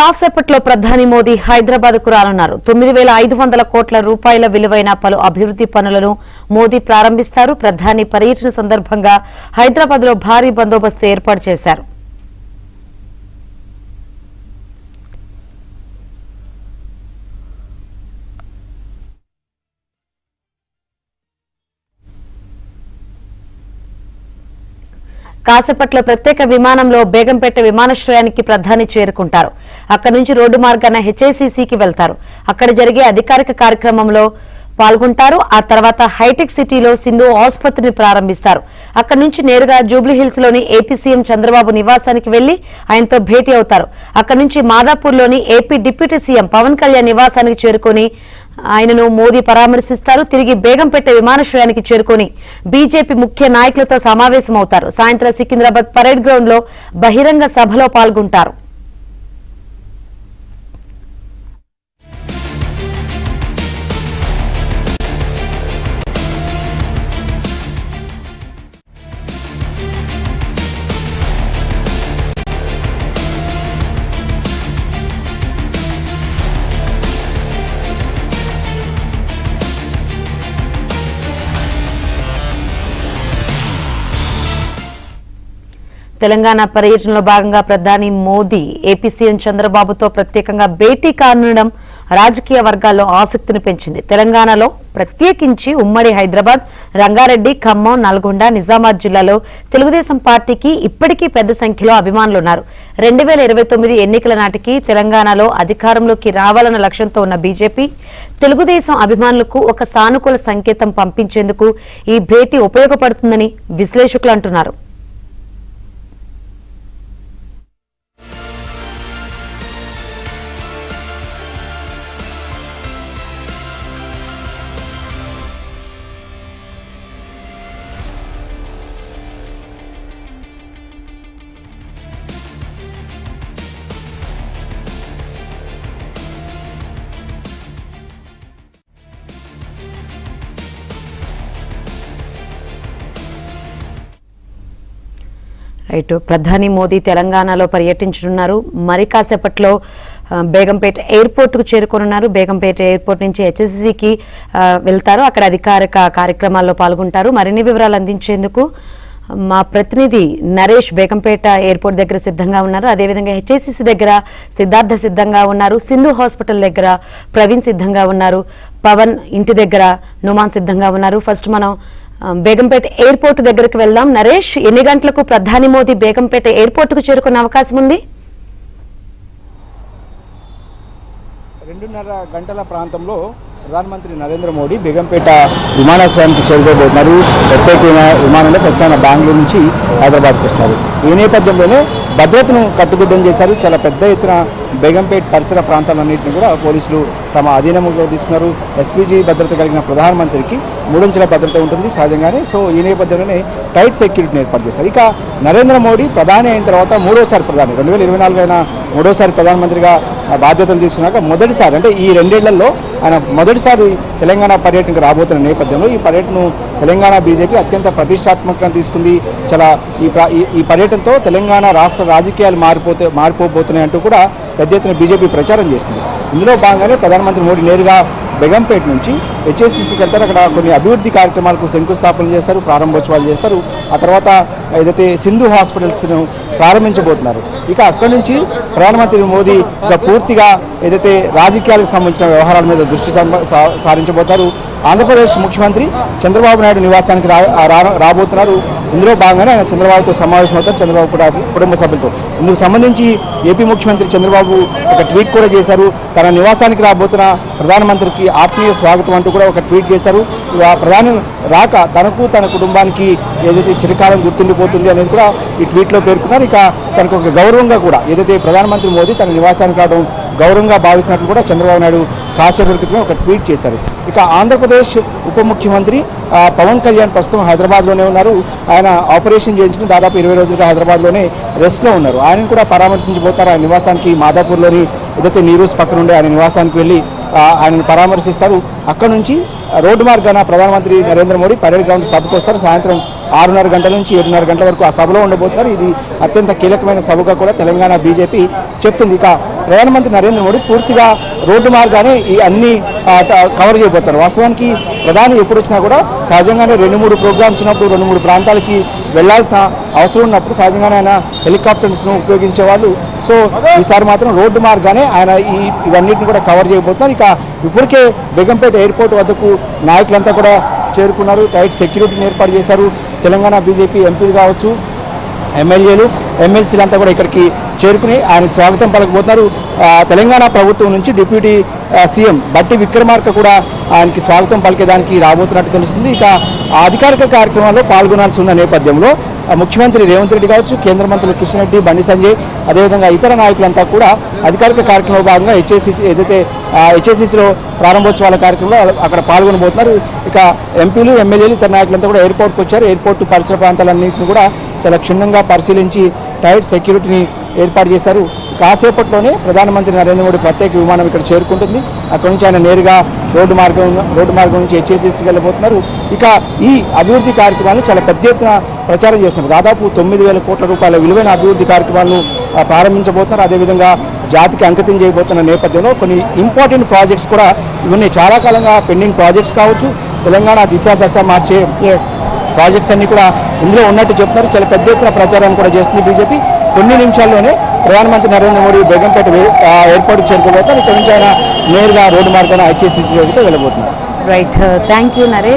కాసేపట్లో ప్రధాని మోదీ హైదరాబాద్ కు రానున్నారు. 9,500 కోట్ల రూపాయల విలువైన పలు అభివృద్ధి పనులను మోదీ ప్రారంభిస్తారు. ప్రధాని పర్యటన సందర్భంగా హైదరాబాద్ లో భారీ బందోబస్తు ఏర్పాటు చేశారు. కాసేపట్లో ప్రత్యేక విమానంలో బేగంపేట విమానాశ్రయానికి ప్రధాని చేరుకుంటారు. అక్కడి నుంచి రోడ్డు మార్గాన హెచ్ఐసిసికి వెళ్తారు. అక్కడ జరిగే అధికారిక కార్యక్రమంలో పాల్గొంటారు. ఆ తర్వాత హైటెక్ సిటీలో సింధు ఆసుపత్రిని ప్రారంభిస్తారు. అక్కడి నుంచి నేరుగా జూబ్లీహిల్స్ లోని ఏపీ సీఎం చంద్రబాబు నివాసానికి వెళ్లి ఆయనతో భేటీ అవుతారు. అక్కడి నుంచి మాదాపూర్లోని AP deputy CM Pawan Kalyan నివాసానికి చేరుకుని ఆయనను మోదీ పరామర్శిస్తారు. తిరిగి బేగంపేట విమానాశ్రయానికి చేరుకుని బీజేపీ ముఖ్య నాయకులతో సమావేశమవుతారు. సాయంత్రం సికింద్రాబాద్ పరేడ్ గ్రౌండ్ లో బహిరంగ సభలో పాల్గొంటారు. తెలంగాణ పర్యటనలో భాగంగా ప్రధాని మోదీ ఏపీ సీఎం చంద్రబాబుతో ప్రత్యేకంగా భేటీ కానుండడం రాజకీయ వర్గాల్లో ఆసక్తిని పెంచింది. తెలంగాణలో ప్రత్యేకించి ఉమ్మడి హైదరాబాద్, రంగారెడ్డి, ఖమ్మం, నల్గొండ, నిజామాబాద్ జిల్లాలో తెలుగుదేశం పార్టీకి ఇప్పటికీ పెద్ద సంఖ్యలో అభిమానులున్నారు. 2029 ఎన్నికల నాటికి తెలంగాణలో అధికారంలోకి రావాలన్న లక్ష్యంతో ఉన్న బీజేపీ తెలుగుదేశం అభిమానులకు ఒక సానుకూల సంకేతం పంపించేందుకు ఈ భేటీ ఉపయోగపడుతుందని విశ్లేషకులు అంటున్నారు. రైట్, ప్రధాని మోదీ తెలంగాణలో పర్యటించనున్నారు. మరి కాసేపట్లో బేగంపేట ఎయిర్పోర్ట్ కు చేరుకోనున్నారు. బేగంపేట ఎయిర్పోర్ట్ నుంచి హెచ్ఎస్సికి వెళ్తారు. అక్కడ అధికారిక కార్యక్రమాల్లో పాల్గొంటారు. మరిన్ని వివరాలు అందించేందుకు మా ప్రతినిధి నరేష్ బేగంపేట ఎయిర్పోర్ట్ దగ్గర సిద్ధంగా ఉన్నారు. అదేవిధంగా హెచ్ఐసిసి దగ్గర సిద్ధార్థ సిద్ధంగా ఉన్నారు. సింధు హాస్పిటల్ దగ్గర ప్రవీణ్ సిద్ధంగా ఉన్నారు. పవన్ ఇంటి దగ్గర నుమాన్ సిద్ధంగా ఉన్నారు. ఫస్ట్ మనం బేగంపేట ఎయిర్పోర్ట్ దగ్గరకు వెళ్దాం. నరేష్, ఎన్ని గంటలకు ప్రధాని మోదీ బేగంపేట ఎయిర్పోర్ట్ కు చేరుకునే అవకాశం ఉంది? 2:30 గంటల ప్రాంతంలో ప్రధానమంత్రి నరేంద్ర మోడీ బేగంపేట విమానాశ్రయానికి చేరుకోబోతున్నారు. ప్రత్యేక విమానంలో ప్రస్తుతం బెంగళూరు నుంచి హైదరాబాద్కి వస్తున్నారు. ఈ నేపథ్యంలోనే భద్రతను కట్టుదిట్టం చేశారు. చాలా పెద్ద ఎత్తున బేగంపేట పరిసర ప్రాంతాలన్నింటినీ కూడా పోలీసులు తమ అధీనంలో తీసుకున్నారు. ఎస్పీజీ భద్రత కలిగిన ప్రధానమంత్రికి 3 అంచెల భద్రత ఉంటుంది సహజంగానే. సో ఈ నేపథ్యంలోనే టైట్ సెక్యూరిటీని ఏర్పాటు చేశారు. ఇక నరేంద్ర మోడీ ప్రధాని అయిన తర్వాత మూడోసారి ప్రధాని 2024 అయినా మూడోసారి ప్రధానమంత్రిగా బాధ్యతలు తీసుకున్నాక మొదటిసారి, అంటే ఈ 2 ఏళ్లలో ఆయన మొదటిసారి తెలంగాణ పర్యటనకు రాబోతున్న నేపథ్యంలో ఈ పర్యటనను తెలంగాణ బీజేపీ అత్యంత ప్రతిష్టాత్మకంగా తీసుకుంది. చాలా ఈ పర్యటనతో తెలంగాణ రాష్ట్ర రాజకీయాలు మారిపోబోతున్నాయంటూ కూడా పెద్ద ఎత్తున బీజేపీ ప్రచారం చేస్తుంది. ఇందులో భాగంగానే ప్రధానమంత్రి మోడీ నేరుగా బేగంపేట నుంచి హెచ్ఎస్సిసికి వెళ్తారు. అక్కడ కొన్ని అభివృద్ధి కార్యక్రమాలకు శంకుస్థాపన చేస్తారు, ప్రారంభోత్సవాలు చేస్తారు. ఆ తర్వాత ఏదైతే సింధు హాస్పిటల్స్ను ప్రారంభించబోతున్నారు. ఇక అక్కడి నుంచి ప్రధానమంత్రి మోదీ పూర్తిగా ఏదైతే రాజకీయాలకు సంబంధించిన వ్యవహారాల మీద దృష్టి సారించబోతారు. ఆంధ్రప్రదేశ్ ముఖ్యమంత్రి చంద్రబాబు నాయుడు నివాసానికి రాబోతున్నారు. ఇందులో భాగంగానే ఆయన చంద్రబాబుతో సమావేశమవుతారు, చంద్రబాబు కుటుంబ సభ్యులతో. ఇందుకు సంబంధించి ఏపీ ముఖ్యమంత్రి చంద్రబాబు ఒక ట్వీట్ కూడా చేశారు. తన నివాసానికి రాబోతున్న ప్రధానమంత్రికి ఆత్మీయ స్వాగతం అంటూ కూడా ఒక ట్వీట్ చేశారు. ప్రధాని రాక తనకు తన కుటుంబానికి ఏదైతే చిరకాలం గుర్తుండిపోతుంది అనేది కూడా ఈ ట్వీట్లో పేర్కొన్నారు. ఇక తనకు ఒక గౌరవంగా కూడా ఏదైతే ప్రధానమంత్రి మోదీ తన నివాసానికి రావడం గౌరవంగా భావిస్తున్నట్లు కూడా చంద్రబాబు నాయుడు కాసేపటి క్రితమే ఒక ట్వీట్ చేశారు. ఇక ఆంధ్రప్రదేశ్ ఉప ముఖ్యమంత్రి పవన్ కళ్యాణ్ ప్రస్తుతం హైదరాబాద్లోనే ఉన్నారు. ఆయన ఆపరేషన్ చేయించిన దాదాపు 20 రోజులుగా హైదరాబాద్లోనే రెస్ట్లో ఉన్నారు. ఆయనను కూడా పరామర్శించబోతారు. ఆయన నివాసానికి మాదాపూర్లోని ఏదైతే నీరూస్ పక్కన ఉండే ఆయన నివాసానికి వెళ్ళి ఆయనను పరామర్శిస్తారు. అక్కడ నుంచి రోడ్డు మార్గాన ప్రధానమంత్రి నరేంద్ర మోడీ పరేడ్ గ్రౌండ్ సభకు వస్తారు. సాయంత్రం 6:30 గంటల నుంచి 7:30 గంటల వరకు ఆ సభలో ఉండబోతున్నారు. ఇది అత్యంత కీలకమైన సభగా కూడా తెలంగాణ బీజేపీ చెప్తుంది. ఇక ప్రధానమంత్రి నరేంద్ర మోడీ పూర్తిగా రోడ్డు మార్గానే ఈ అన్ని కవర్ చేయబోతున్నారు. వాస్తవానికి ప్రధాని ఎప్పుడు వచ్చినా కూడా సహజంగానే 2-3 ప్రోగ్రామ్స్ ఉన్నప్పుడు 2-3 ప్రాంతాలకి వెళ్లాల్సిన అవసరం ఉన్నప్పుడు సహజంగానే ఆయన హెలికాప్టర్స్ను ఉపయోగించేవాళ్ళు. సో ఈసారి మాత్రం రోడ్డు మార్గానే ఆయన ఇవన్నిటిని కూడా కవర్ చేయబోతున్నారు. ఇక ఇప్పటికే బేగంపేట ఎయిర్పోర్ట్ వద్దకు నాయకులంతా కూడా చేరుకున్నారు. టైట్ సెక్యూరిటీని ఏర్పాటు చేశారు. తెలంగాణ బీజేపీ ఎంపీలు కావచ్చు, ఎమ్మెల్యేలు, ఎమ్మెల్సీలంతా కూడా ఇక్కడికి చేరుకుని ఆయనకు స్వాగతం పలకబోతున్నారు. తెలంగాణ ప్రభుత్వం నుంచి డిప్యూటీ సీఎం బట్టి విక్రమార్క కూడా ఆయనకి స్వాగతం పలికేదానికి రాబోతున్నట్టు తెలుస్తుంది. ఇక అధికారిక కార్యక్రమాల్లో పాల్గొనాల్సి ఉన్న నేపథ్యంలో ముఖ్యమంత్రి రేవంత్ రెడ్డి కావచ్చు, కేంద్ర మంత్రులు కిషన్ రెడ్డి, బండి సంజయ్, అదేవిధంగా ఇతర నాయకులంతా కూడా అధికారిక కార్యక్రమంలో భాగంగా హెచ్ఏసీసీలో ప్రారంభోత్సవాల కార్యక్రమంలో అక్కడ పాల్గొనబోతున్నారు. ఇక ఎంపీలు, ఎమ్మెల్యేలు, ఇతర నాయకులంతా కూడా ఎయిర్పోర్ట్కి వచ్చారు. ఎయిర్పోర్ట్ పరిసర ప్రాంతాలన్నింటినీ కూడా చాలా క్షుణ్ణంగా పరిశీలించి టైట్ సెక్యూరిటీని ఏర్పాటు చేశారు. కాసేపట్లోనే ప్రధానమంత్రి నరేంద్ర మోడీ ప్రత్యేక విమానం ఇక్కడ చేరుకుంటుంది. అక్కడి నుంచి ఆయన నేరుగా రోడ్డు మార్గం నుంచి హెచ్ఏసీసీకి వెళ్ళబోతున్నారు. ఇక ఈ అభివృద్ధి కార్యక్రమాలను చాలా పెద్ద ఎత్తున ప్రచారం చేస్తున్నారు. దాదాపు 9,000 కోట్ల రూపాయల విలువైన అభివృద్ధి కార్యక్రమాలను ప్రారంభించబోతున్నారు. అదేవిధంగా జాతికి అంకితం చేయబోతున్న నేపథ్యంలో కొన్ని ఇంపార్టెంట్ ప్రాజెక్ట్స్ కూడా ఇవన్నీ చాలా కాలంగా పెండింగ్ ప్రాజెక్ట్స్ కావచ్చు, తెలంగాణ దశ మార్చే ప్రాజెక్ట్స్ అన్ని కూడా ఇందులో ఉన్నట్టు చెప్తున్నారు. చాలా పెద్ద ఎత్తున ప్రచారాన్ని కూడా చేస్తుంది బీజేపీ. కొన్ని నిమిషాల్లోనే ప్రధానమంత్రి నరేంద్ర మోడీ బేగంపేట ఎయిర్పోర్ట్కి చేరుకోబోతారు. ఇక్కడ నుంచి ఆయన నేరుగా రోడ్డు మార్గాన హెచ్ఏసీసీ అయితే వెళ్ళబోతున్నారు. Right, thank you Naresh.